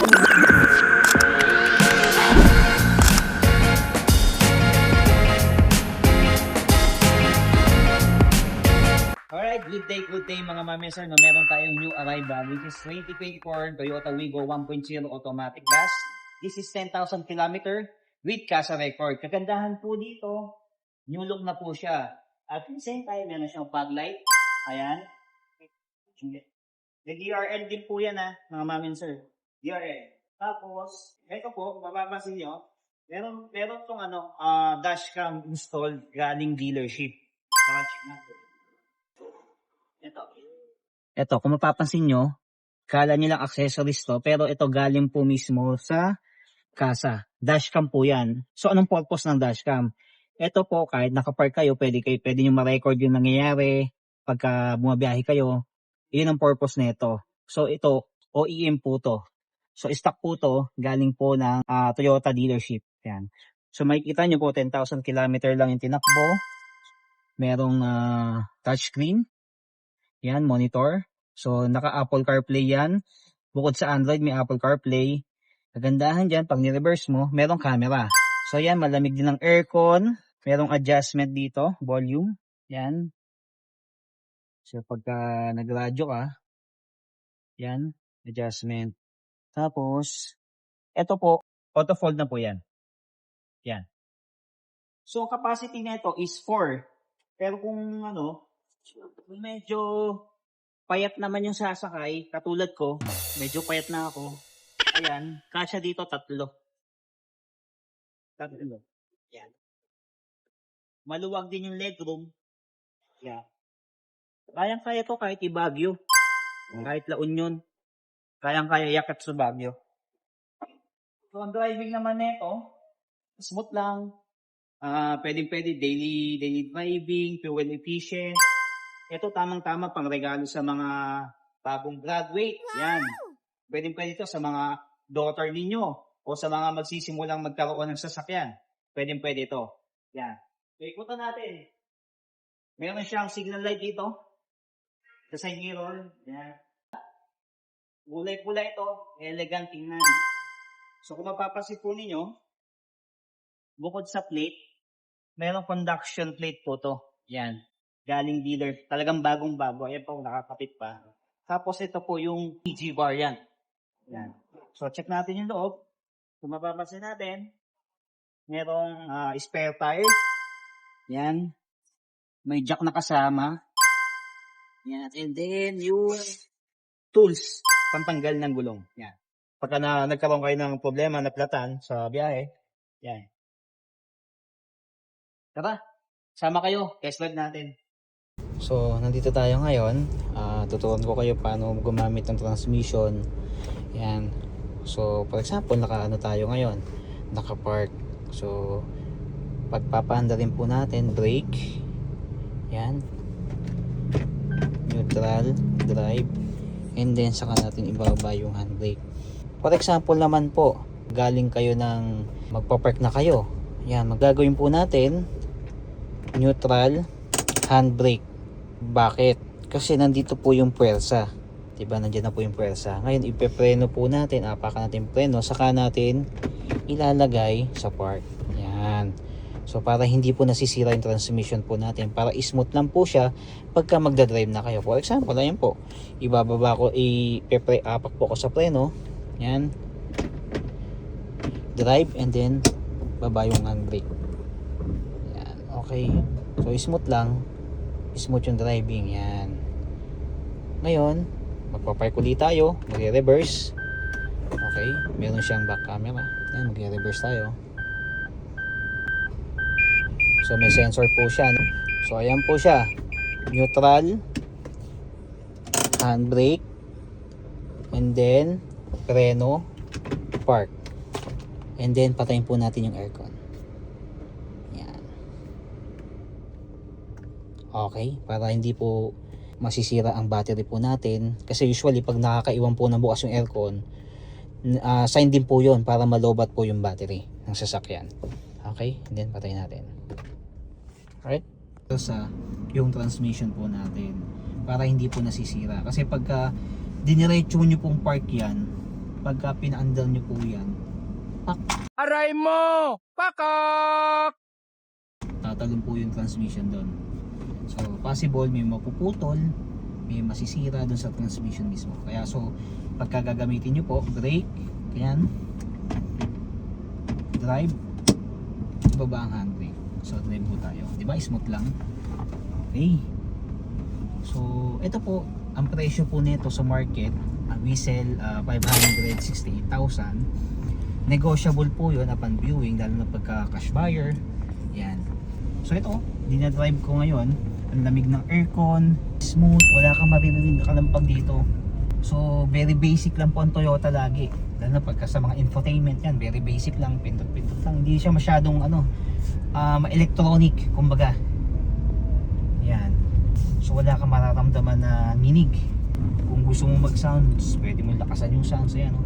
Alright, good day mga mami sir. No, meron tayong new arrival which is 2024 Toyota Wigo 1.0 automatic gas. This is 10,000 km with CASA record. Kagandahan po dito, new look na po siya. At the same time, meron siyang fog light. Ayan. The DRL din po yan mga mami sir. DRL. Tapos, ito po, mapapansin nyo, meron tong dashcam installed galing dealership. Check natin. Ito, kung mapapansin nyo, kala nyo lang accessories to, pero ito galing po mismo sa CASA. Dashcam po yan. So, anong purpose ng dashcam? Ito po, kahit nakapark kayo, pwede nyo ma-record yung nangyayari pagka bumabiyahe kayo. Yun ang purpose nito. So, ito, OEM po to. So, stock po to, galing po ng Toyota dealership. Yan. So, makikita nyo po, 10,000 km lang yung tinakbo. Merong touchscreen. Yan, monitor. So, naka-Apple CarPlay yan. Bukod sa Android, may Apple CarPlay. Kagandahan dyan, pag ni-reverse mo, merong camera. So, yan, malamig din ng aircon. Merong adjustment dito, volume. Yan. So, pagka nag-radyo ka, yan, adjustment. Tapos, eto po, auto-fold na po yan. Yan. So, capacity nito is 4. Pero kung medyo payat naman yung sasakay, katulad ko, medyo payat na ako. Ayan, kasya dito 3. Yan. Maluwag din yung legroom. Yan. Kayang-kaya to kahit i-Baguio. Kahit La Union. Kayang-kaya yakit sa Baguio. So, ang driving naman nito, smooth lang. Pwede daily driving, fuel efficient. Ito tamang-tama pang regalo sa mga bagong graduate. Yan. Pwede ito sa mga daughter ninyo o sa mga magsisimulang magkaroon ng sasakyan. Pwede ito. Yan. So, ikutan natin. Meron siyang signal light dito. Sa side mirror. Yan. Kulay-kulay ito. Elegant tingnan. So, kung mapapansin po ninyo, bukod sa plate, merong conduction plate po to. Yan. Galing dealer. Talagang bagong-bago. Ayan po, nakakapit pa. Tapos ito po yung PG bar yan. Yan. So, check natin yung loob. Kung mapapansin natin, merong spare tire. Yan. May jack na kasama. Yan. And then, yung tools. Pantanggal ng gulong. Yan. Pagka nagkaroon kayo ng problema na platan sa biyahe, yan. Tara, sama kayo. Test drive natin. So, nandito tayo ngayon. Tuturuan ko kayo paano gumamit ng transmission. Yan. So, for example, tayo ngayon. Naka-park. So, pagpapaanda rin po natin, brake. Yan. Neutral, drive. And then, saka natin ibaba yung handbrake. For example naman po, galing kayo ng magpa-park na kayo. Yan, magagawin po natin neutral, handbrake. Bakit? Kasi nandito po yung puwersa. Diba? Nandiyan na po yung puwersa. Ngayon, ipepreno po natin. Apakan natin preno. Saka natin ilalagay sa park. Yan. So, para hindi po nasisira yung transmission po natin. Para smooth lang po siya pagka magdadrive na kayo. For example, ayan po. Ibababa ko, apak po ko sa preno. Yan. Drive and then baba yung handbrake. Yan. Okay. So, smooth lang. Smooth yung driving. Yan. Ngayon, magpapark ulit tayo. Magre-reverse. Okay. Meron siyang back camera. Yan. Magre-reverse tayo. So, may sensor po siya. No? So, ayan po siya. Neutral. Handbrake. And then, preno. Park. And then, patayin po natin yung aircon. Yan. Okay. Para hindi po masisira ang battery po natin. Kasi usually, pag nakakaiwan po ng bukas yung aircon, sign din po yun para malobat po yung battery ng sasakyan. Okay. And then, patayin natin. Alright. Sa yung transmission po natin. Para hindi po nasisira. Kasi pagka diniretso nyo pong park yan, pagka pinaandal nyo po yan, Aray mo! Pakak! tatalon po yung transmission doon. So possible may mapuputol, may masisira doon sa transmission mismo. Kaya so pagka gagamitin nyo po, brake, yan, drive, ibaba ang handbrake. So drive po tayo, di ba? Smooth lang. Okay. So ito po ang presyo po nito sa market. We sell 568,000. Negotiable po yun upon viewing, lalo na pagka cash buyer. Yan. So ito, dinadrive ko ngayon. Ang lamig ng aircon, smooth, wala kang maririnig na kalampag dito. So very basic lang po ang Toyota lagi. Lalo na pagka sa mga infotainment yan, very basic lang, pindot-pindot lang. Hindi siya masyadong electronic, kumbaga. Yan. So wala kang mararamdaman na nginig. Kung gusto mo mag-sounds, pwede mo lakasan yung sounds. Ayan, oh.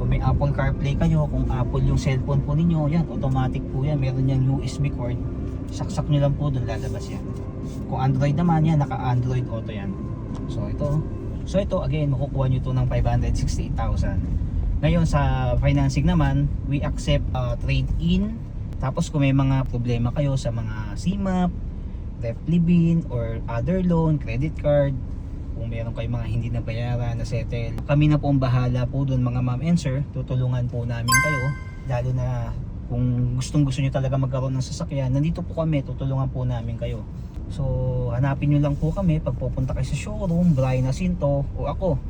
Kung may Apple CarPlay kayo, kung Apple yung cellphone po ninyo, yan, automatic po yan. Meron yung USB cord. Saksak nyo lang po, doon lalabas yan. Kung Android naman yan, naka-Android Auto yan. So ito again, makukuha nyo to ng 568,000. Ngayon sa financing naman, we accept trade-in. Tapos kung may mga problema kayo sa mga CMAP, Reflibin, or other loan, credit card, kung meron kayong mga hindi nabayaran na settle, kami na po ang bahala po doon mga ma'am and sir. Tutulungan po namin kayo, lalo na kung gusto nyo talaga magkaroon ng sasakyan, nandito po kami, tutulungan po namin kayo. So hanapin nyo lang po kami pag pupunta kayo sa showroom, Brian Jacinto o ako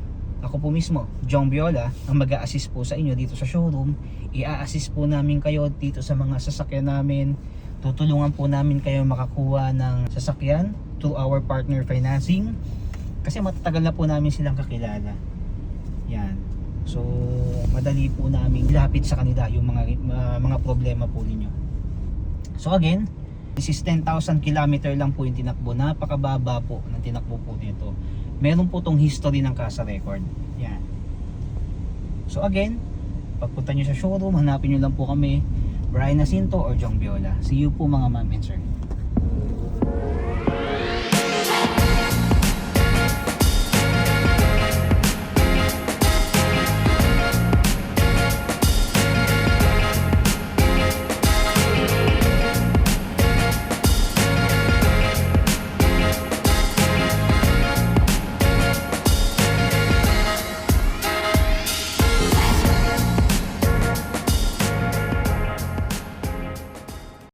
po mismo, John Viola, ang mag-a-assist po sa inyo dito sa showroom. I-a-assist po namin kayo dito sa mga sasakyan namin. Tutulungan po namin kayo makakuha ng sasakyan through our partner financing. Kasi matatagal na po namin silang kakilala. Yan. So madali po namin ilapit sa kanila yung mga problema po ninyo. So again, this is 10,000 kilometer lang po yung tinakbo. Napakababa po ng tinakbo po nito. Meron po tong history ng Casa Record. Yan. So again, pagpunta nyo sa showroom, hanapin nyo lang po kami, Brian Jacinto or Jong Viola. See you po mga ma'am and sir.